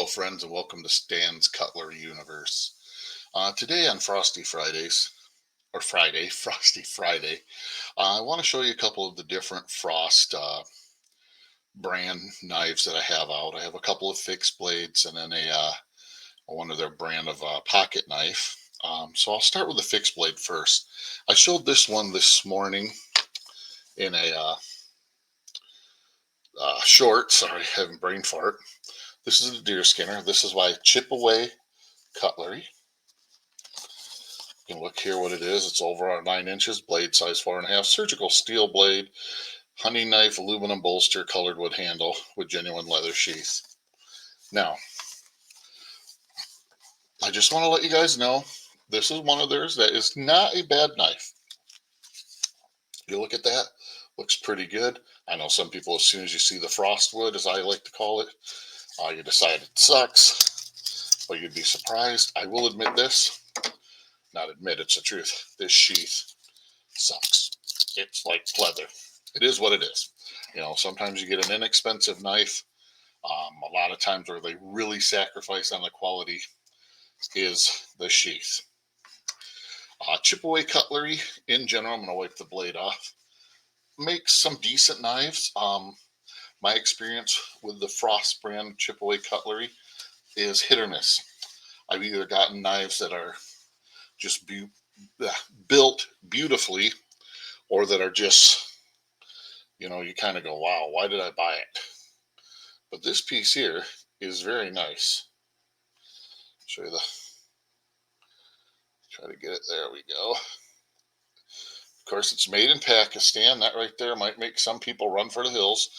friends, and welcome to Stan's Cutlery Universe. Today on Frosty Fridays, or Friday, Frosty Friday, I want to show you a couple of the different Frost brand knives that I have out. I have a couple of fixed blades and then one of their brand of pocket knife. So I'll start with the fixed blade first. I showed this one this morning in a short. Sorry, having brain fart. This is a deer skinner. This is my chip away cutlery. You can look here what it is. It's over 9 inches, blade size 4.5, surgical steel blade, hunting knife, aluminum bolster, colored wood handle with genuine leather sheath. Now, I just want to let you guys know this is one of theirs that is not a bad knife. You look at that, looks pretty good. I know some people, as soon as you see the frost wood, as I like to call it, you decide it sucks, but you'd be surprised. I will admit this. Not admit, it's the truth. This sheath sucks. It's like leather. It is what it is. You know, sometimes you get an inexpensive knife. A lot of times where they really sacrifice on the quality is the sheath. Chip away cutlery in general, I'm going to wipe the blade off. Makes some decent knives. My experience with the Frost brand chip away cutlery is hit or miss. I've either gotten knives that are just built beautifully, or that are just, you know, you kind of go, wow, why did I buy it? But this piece here is very nice. Show you try to get it. There we go. Of course, it's made in Pakistan. That right there might make some people run for the hills.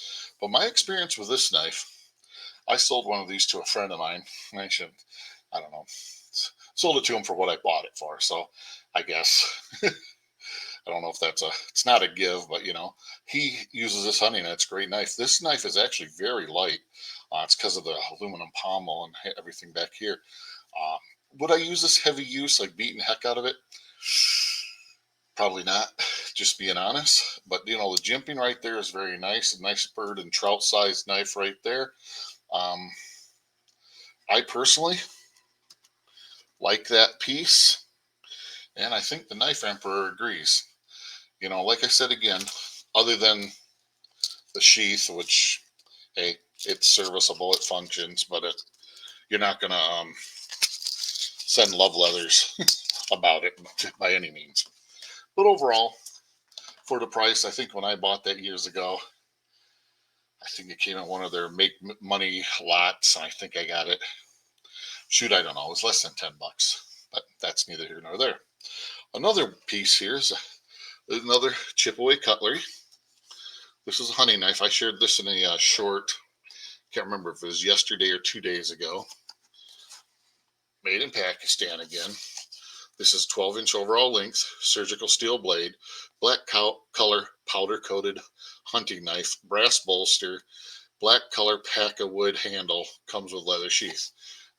But my experience with this knife, I sold one of these to a friend of mine. I don't know, sold it to him for what I bought it for. So I guess, I don't know if it's not a give, but you know, he uses this hunting knife. It's a great knife. This knife is actually very light. It's because of the aluminum pommel and everything back here. Would I use this heavy use, like beating the heck out of it? Probably not, just being honest. But you know, the jimping right there is very nice. A nice bird and trout sized knife right there. I personally like that piece, and I think the Knife Emperor agrees. You know, like I said again, other than the sheath, which, hey, it's serviceable, it functions, but you're not going to send love letters about it by any means. But overall, for the price, I think when I bought that years ago, I think it came in one of their make money lots, and I think I got it. Shoot, I don't know. It was less than $10, but that's neither here nor there. Another piece here is another chip away cutlery. This is a hunting knife. I shared this in a short, can't remember if it was yesterday or 2 days ago. Made in Pakistan again. This is 12-inch overall length, surgical steel blade, black color powder coated hunting knife, brass bolster, black color pack of wood handle, comes with leather sheath.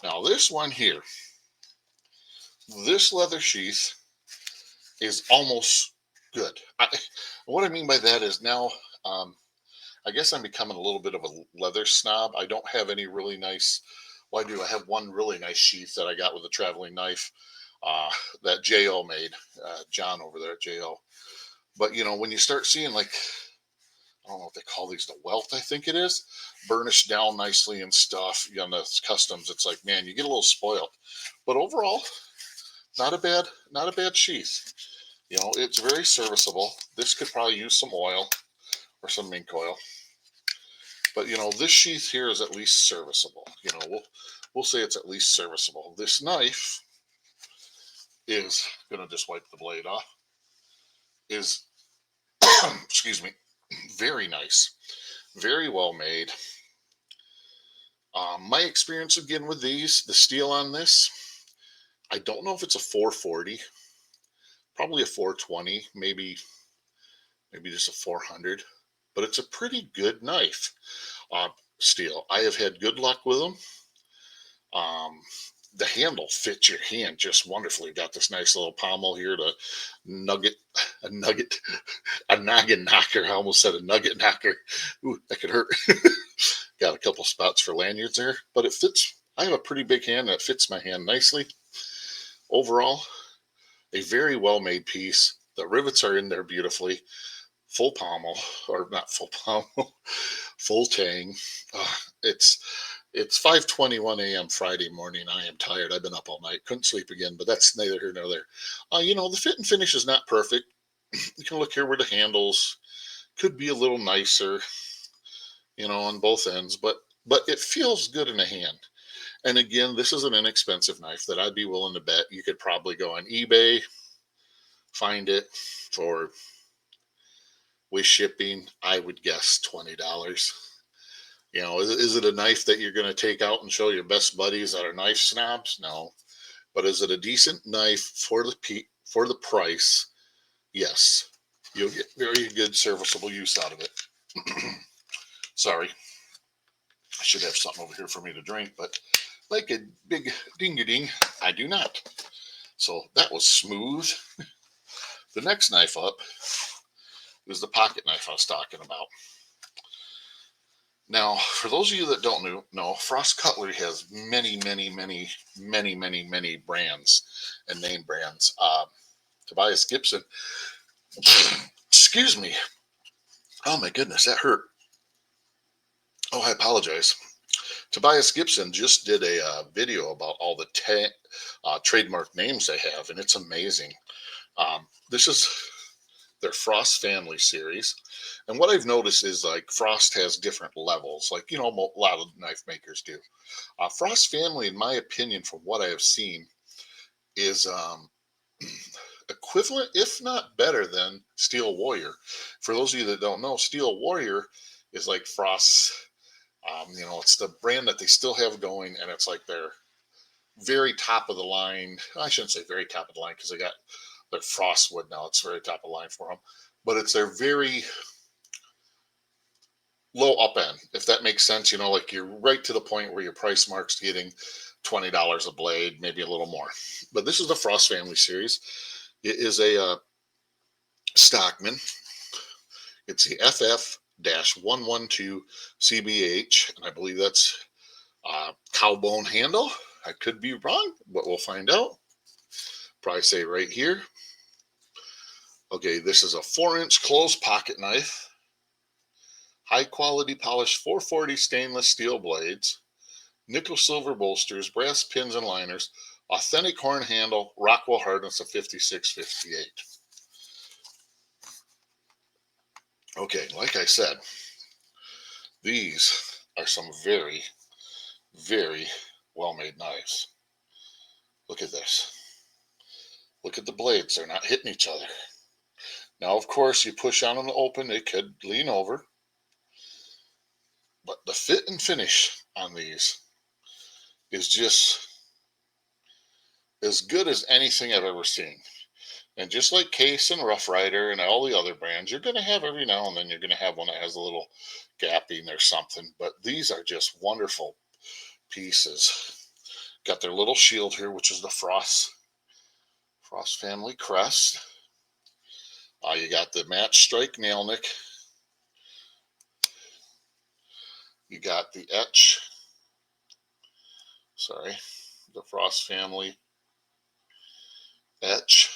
Now this one here, this leather sheath is almost good. What I mean by that is now, I guess I'm becoming a little bit of a leather snob. I don't have any really nice, well, I do. I have one really nice sheath that I got with a traveling knife that J.O. made, John over there at J.O. But, you know, when you start seeing, like, I don't know what they call these, the welt, I think it is, burnished down nicely and stuff, you know, the customs, it's like, man, you get a little spoiled. But overall, not a bad sheath. You know, it's very serviceable. This could probably use some oil or some mink oil. But, you know, this sheath here is at least serviceable. You know, we'll say it's at least serviceable. This knife is, going to just wipe the blade off, is, excuse me, very nice. Very well made. My experience again with these, the steel on this, I don't know if it's a 440, probably a 420, maybe just a 400, but it's a pretty good knife. Steel. I have had good luck with them. The handle fits your hand just wonderfully. Got this nice little pommel here to a noggin knocker. I almost said a nugget knocker. Ooh, that could hurt. Got a couple spots for lanyards there, but it fits. I have a pretty big hand that fits my hand nicely. Overall, a very well made piece. The rivets are in there beautifully. Full pommel, or not full pommel, full tang. It's 5:21 a.m. Friday morning. I am tired. I've been up all night. Couldn't sleep again, but that's neither here nor there. The fit and finish is not perfect. You can look here where the handles could be a little nicer, on both ends, but it feels good in the hand. And again, this is an inexpensive knife that I'd be willing to bet you could probably go on eBay, find it for, with shipping, I would guess $20. Is it a knife that you're going to take out and show your best buddies that are knife snobs? No. But is it a decent knife for the price? Yes. You'll get very good serviceable use out of it. Sorry. I should have something over here for me to drink, but like a big ding-a-ding, I do not. So that was smooth. The next knife up is the pocket knife I was talking about. Now, for those of you that don't know, Frost Cutlery has many, many, many, many, many, many brands and name brands. Tobias Gibson, excuse me. Oh my goodness, that hurt. Oh, I apologize. Tobias Gibson just did a video about all the trademark names they have, and it's amazing. This is their Frost family series. And what I've noticed is like Frost has different levels, like, a lot of knife makers do. Frost family, in my opinion, from what I have seen, is equivalent, if not better than Steel Warrior. For those of you that don't know, Steel Warrior is like Frost's, it's the brand that they still have going, and it's like their very top of the line. I shouldn't say very top of the line because they got their Frostwood now. It's very top of the line for them, but it's their very low up end, if that makes sense. Like you're right to the point where your price mark's getting $20 a blade, maybe a little more. But this is the Frost family series. It is a Stockman. It's the FF-112 CBH, and I believe that's cowbone handle. I could be wrong, but we'll find out. Probably say right here. Okay, this is a 4-inch closed pocket knife. High quality polished 440 stainless steel blades, nickel silver bolsters, brass pins and liners, authentic horn handle, Rockwell hardness of 56-58. Okay, like I said, these are some very, very well-made knives. Look at this. Look at the blades. They're not hitting each other. Now, of course, you push on them to open, they could lean over. But the fit and finish on these is just as good as anything I've ever seen. And just like Case and Rough Rider and all the other brands, you're going to have every now and then, you're going to have one that has a little gapping or something. But these are just wonderful pieces. Got their little shield here, which is the Frost family crest. You got the match strike nail nick. You got the etch. Sorry, the Frost family etch.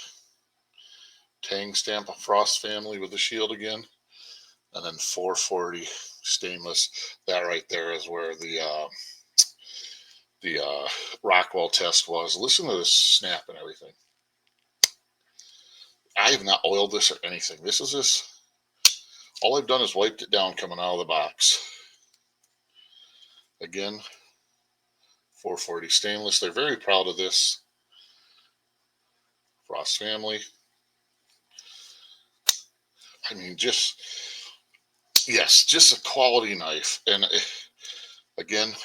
Tang stamp of Frost family with the shield again. And then 440 stainless. That right there is where the Rockwell test was. Listen to this snap and everything. I have not oiled this or anything. This is this. All I've done is wiped it down coming out of the box. Again, 440 stainless. They're very proud of this. Frost family. I mean, just a quality knife. And again,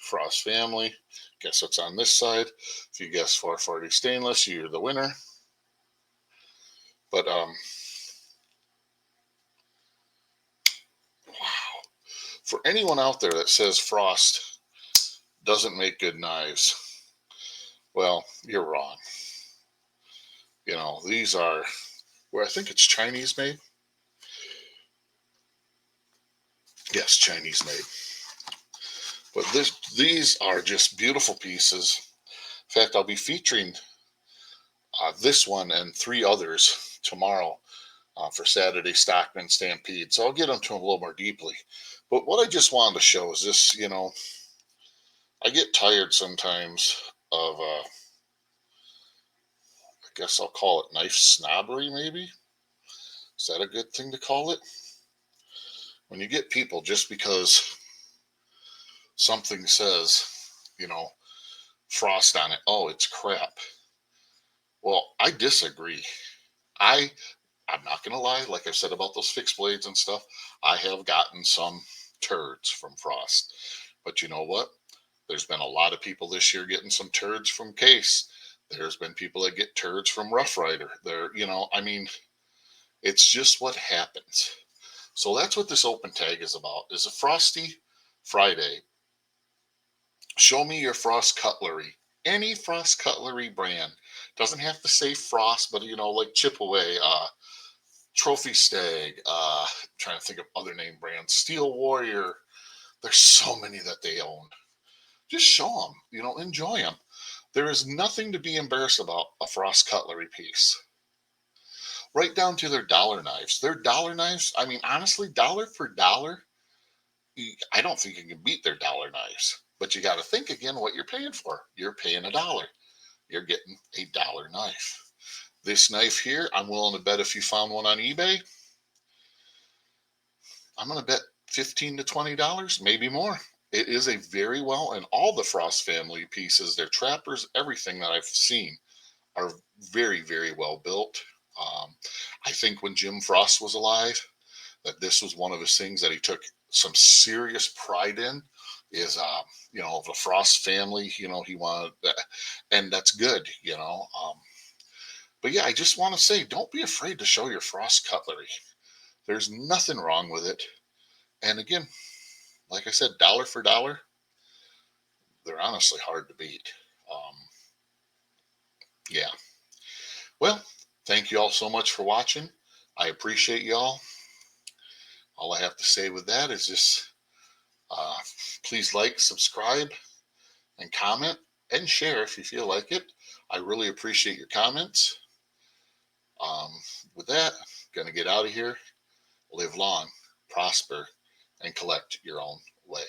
Frost family. Guess what's on this side? If you guess 440 stainless, you're the winner. But wow. For anyone out there that says Frost doesn't make good knives, well, you're wrong. These are, where I think it's Chinese made. Yes, Chinese made. But these are just beautiful pieces. In fact, I'll be featuring this one and 3 others tomorrow for Saturday Stockman Stampede. So I'll get into them a little more deeply. But what I just wanted to show is this, I get tired sometimes of, I guess I'll call it knife snobbery, maybe. Is that a good thing to call it? When you get people just because something says, you know, frost on it, oh, it's crap. Well, I disagree. I I'm not gonna lie, like I said about those fixed blades and stuff, I have gotten some turds from Frost. But you know what? There's been a lot of people this year getting some turds from Case. There's been people that get turds from Rough Rider. I mean, it's just what happens. So that's what this open tag is about. Is a Frosty Friday. Show me your Frost Cutlery. Any Frost Cutlery brand. Doesn't have to say Frost, but like Chip Away, Trophy Stag, trying to think of other name brands, Steel Warrior. There's so many that they own. Just show them, enjoy them. There is nothing to be embarrassed about a Frost Cutlery piece. Right down to their dollar knives. Their dollar knives, I mean, honestly, dollar for dollar, I don't think you can beat their dollar knives. But you got to think again what you're paying for. You're paying $1. You're getting a dollar knife. This knife here, I'm willing to bet if you found one on eBay, I'm going to bet $15 to $20, maybe more. It is a very well, and all the Frost family pieces, their trappers, everything that I've seen are very, very well built. I think when Jim Frost was alive, that this was one of his things that he took some serious pride in is, the Frost family, he wanted that, and that's good. But yeah, I just want to say, don't be afraid to show your Frost cutlery. There's nothing wrong with it. And again, like I said, dollar for dollar, they're honestly hard to beat. Yeah. Well, thank you all so much for watching. I appreciate y'all. All I have to say with that is just uh, please like, subscribe, and comment, and share if you feel like it. I really appreciate your comments. Um, with that, gonna get out of here. Live long, prosper, and collect your own way.